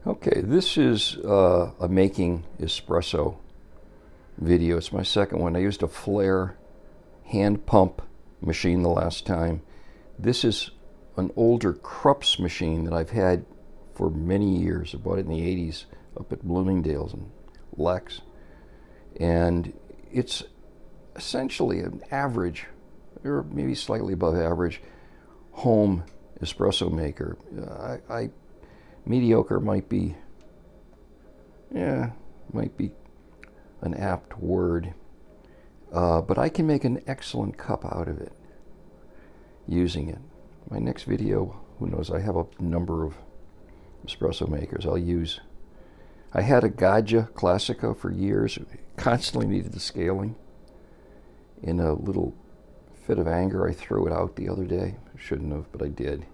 Okay, this is a making espresso video. It's my second one. I used a Flare hand pump machine the last time. This is an older Krups machine that I've had for many years. I bought it in the 80s up at Bloomingdale's and Lex. And it's essentially an average, or maybe slightly above average, home espresso maker. Mediocre might be an apt word, but I can make an excellent cup out of it using it. My next video, who knows, I have a number of espresso makers I'll use. I had a Gaggia Classica for years, constantly needed the scaling. In a little fit of anger, I threw it out the other day. I shouldn't have, but I did.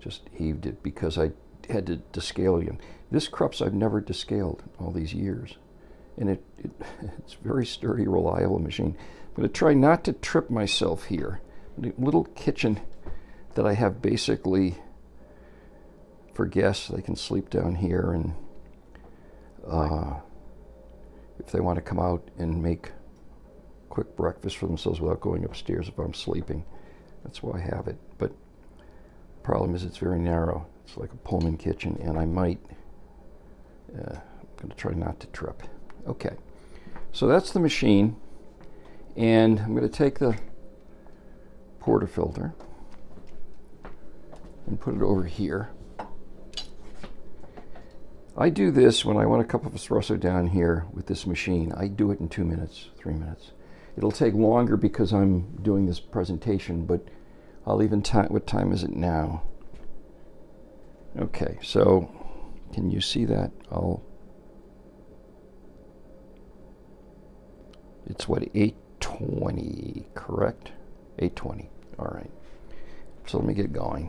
Just heaved it because I had to descale again. This Krups I've never descaled all these years. And it's a very sturdy, reliable machine. I'm going to try not to trip myself here. The little kitchen that I have basically for guests. They can sleep down here, and if they want to come out and make quick breakfast for themselves without going upstairs if I'm sleeping, that's why I have it. But the problem is it's very narrow. It's like a Pullman kitchen, and I'm going to try not to trip. Okay, so that's the machine, and I'm going to take the portafilter and put it over here. I do this when I want a cup of espresso down here with this machine. I do it in 2 minutes, 3 minutes. It'll take longer because I'm doing this presentation, but I'll even what time is it now? Okay, so can you see that? It's what, 8:20, correct? 8:20, all right. So let me get going.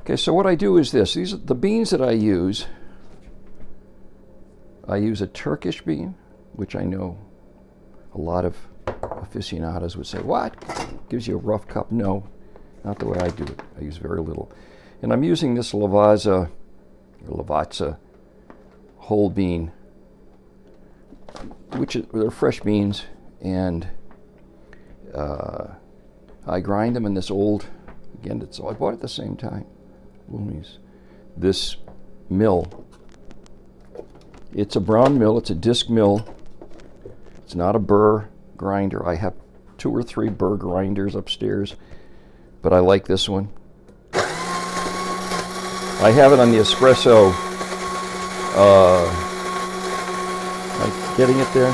Okay, so what I do is this. These are the beans that I use. I use a Turkish bean, which I know a lot of aficionados would say, what? Gives you a rough cup. No, not the way I do it. I use very little. And I'm using this Lavazza whole bean, they're fresh beans, and I grind them in this old, again, I bought it at the same time, this mill. It's a brown mill. It's a disc mill. It's not a burr grinder. I have 2 or 3 burr grinders upstairs, but I like this one. I have it on the espresso. Am I getting it there?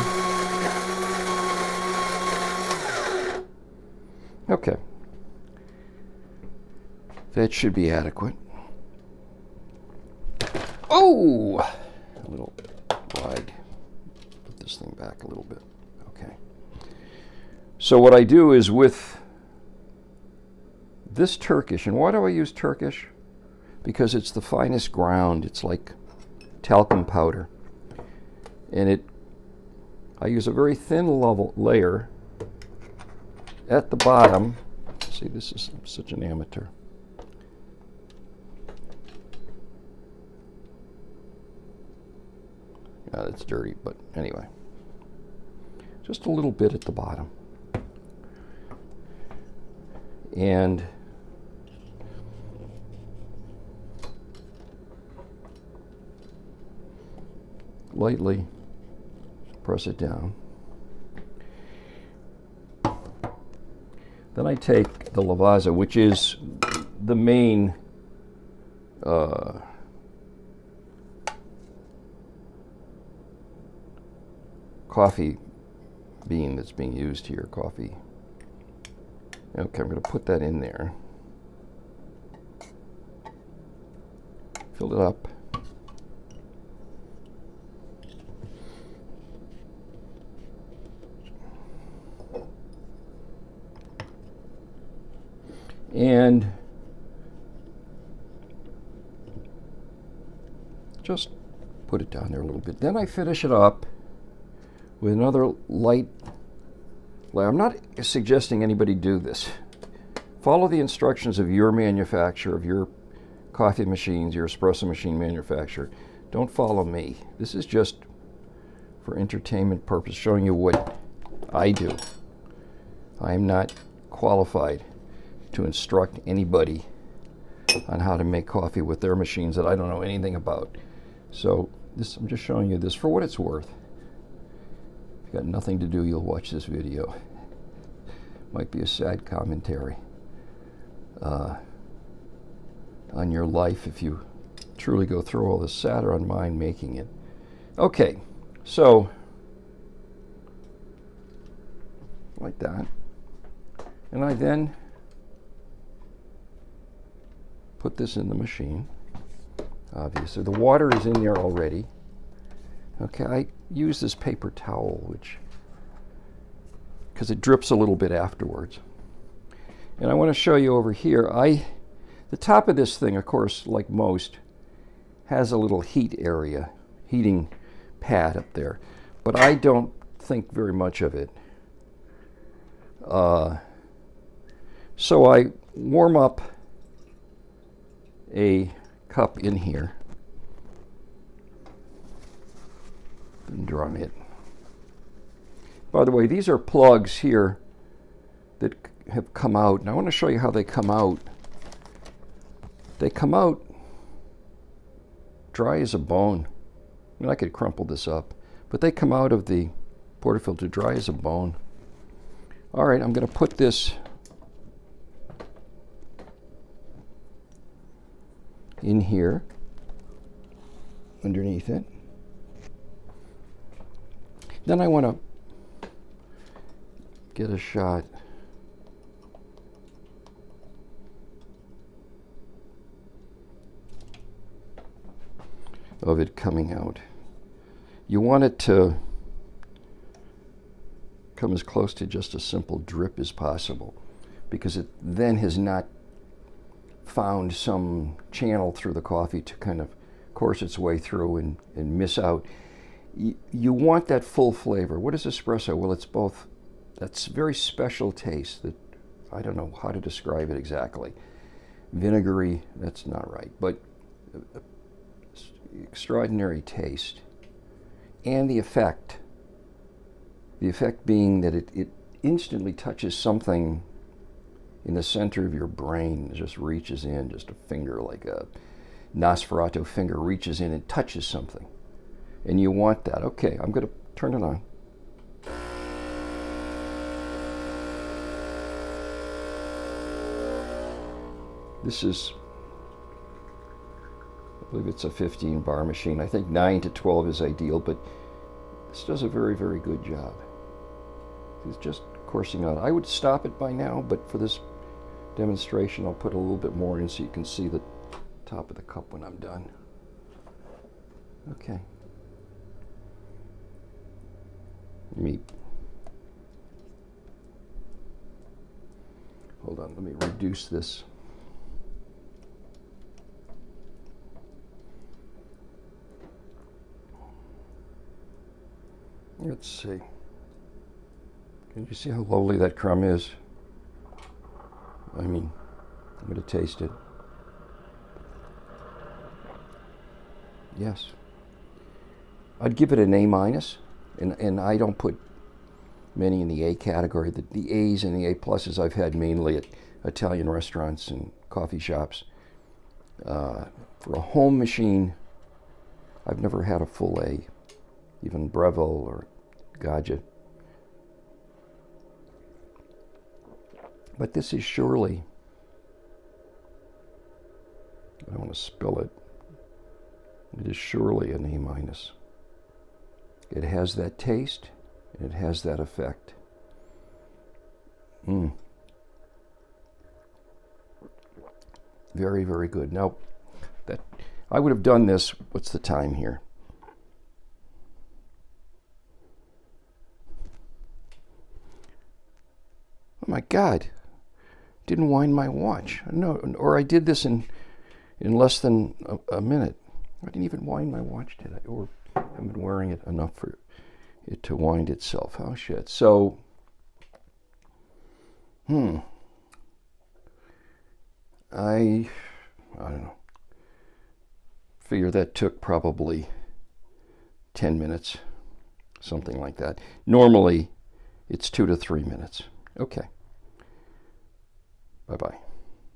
Okay. That should be adequate. Oh! A little wide. Put this thing back a little bit. Okay. So what I do is with this Turkish, and why do I use Turkish? Because it's the finest ground. It's like talcum powder. And I use a very thin layer at the bottom. See, this is such an amateur. It's dirty, but anyway. Just a little bit at the bottom. And lightly press it down. Then I take the Lavazza, which is the main coffee bean that's being used here, coffee. Okay, I'm going to put that in there. Fill it up. And just put it down there a little bit. Then I finish it up with another light layer. I'm not suggesting anybody do this. Follow the instructions of your manufacturer, of your coffee machines, your espresso machine manufacturer. Don't follow me. This is just for entertainment purpose, showing you what I do. I am not qualified to instruct anybody on how to make coffee with their machines that I don't know anything about. So I'm just showing you this for what it's worth. If you've got nothing to do, you'll watch this video. Might be a sad commentary on your life if you truly go through all this. Sadder on mine making it. Okay, so like that. And I then put this in the machine. Obviously, the water is in there already. Okay, I use this paper towel, because it drips a little bit afterwards. And I want to show you over here, the top of this thing, of course, like most, has a little heating pad up there. But I don't think very much of it. So I warm up a cup in here and drum it. By the way, these are plugs here that have come out, and I want to show you how they come out. They come out dry as a bone. I mean, I could crumple this up, but they come out of the portafilter dry as a bone. All right, I'm going to put this in here underneath it. Then I want to get a shot of it coming out. You want it to come as close to just a simple drip as possible, because it then has not found some channel through the coffee to kind of course its way through and miss out. You want that full flavor. What is espresso? Well, it's both. That's very special taste that I don't know how to describe it exactly. Vinegary, that's not right, but extraordinary taste. And the effect being that it instantly touches something in the center of your brain. It just reaches in, just a finger, like a Nosferatu finger reaches in and touches something. And you want that. Okay, I'm going to turn it on. This is, I believe it's a 15 bar machine. I think 9 to 12 is ideal, but this does a very, very good job. It's just coursing out. I would stop it by now, but for this demonstration, I'll put a little bit more in so you can see the top of the cup when I'm done. Okay. Hold on, let me reduce this. Let's see. Can you see how lovely that crumb is? I mean, I'm going to taste it. Yes. I'd give it an A-, and I don't put many in the A category. The A's and the A pluses I've had mainly at Italian restaurants and coffee shops. For a home machine, I've never had a full A, even Breville or Gaggia. But this is surely, I don't want to spill it, it is surely an A-. It has that taste, and it has that effect. Very, very good. Now, I would have done this, what's the time here? Oh my God, didn't wind my watch. No, or I did this in less than a minute. I didn't even wind my watch, did I? Or I've been wearing it enough for it to wind itself. Oh shit. So, I don't know. Figure that took probably 10 minutes, something like that. Normally, it's 2 to 3 minutes. Okay. Bye-bye.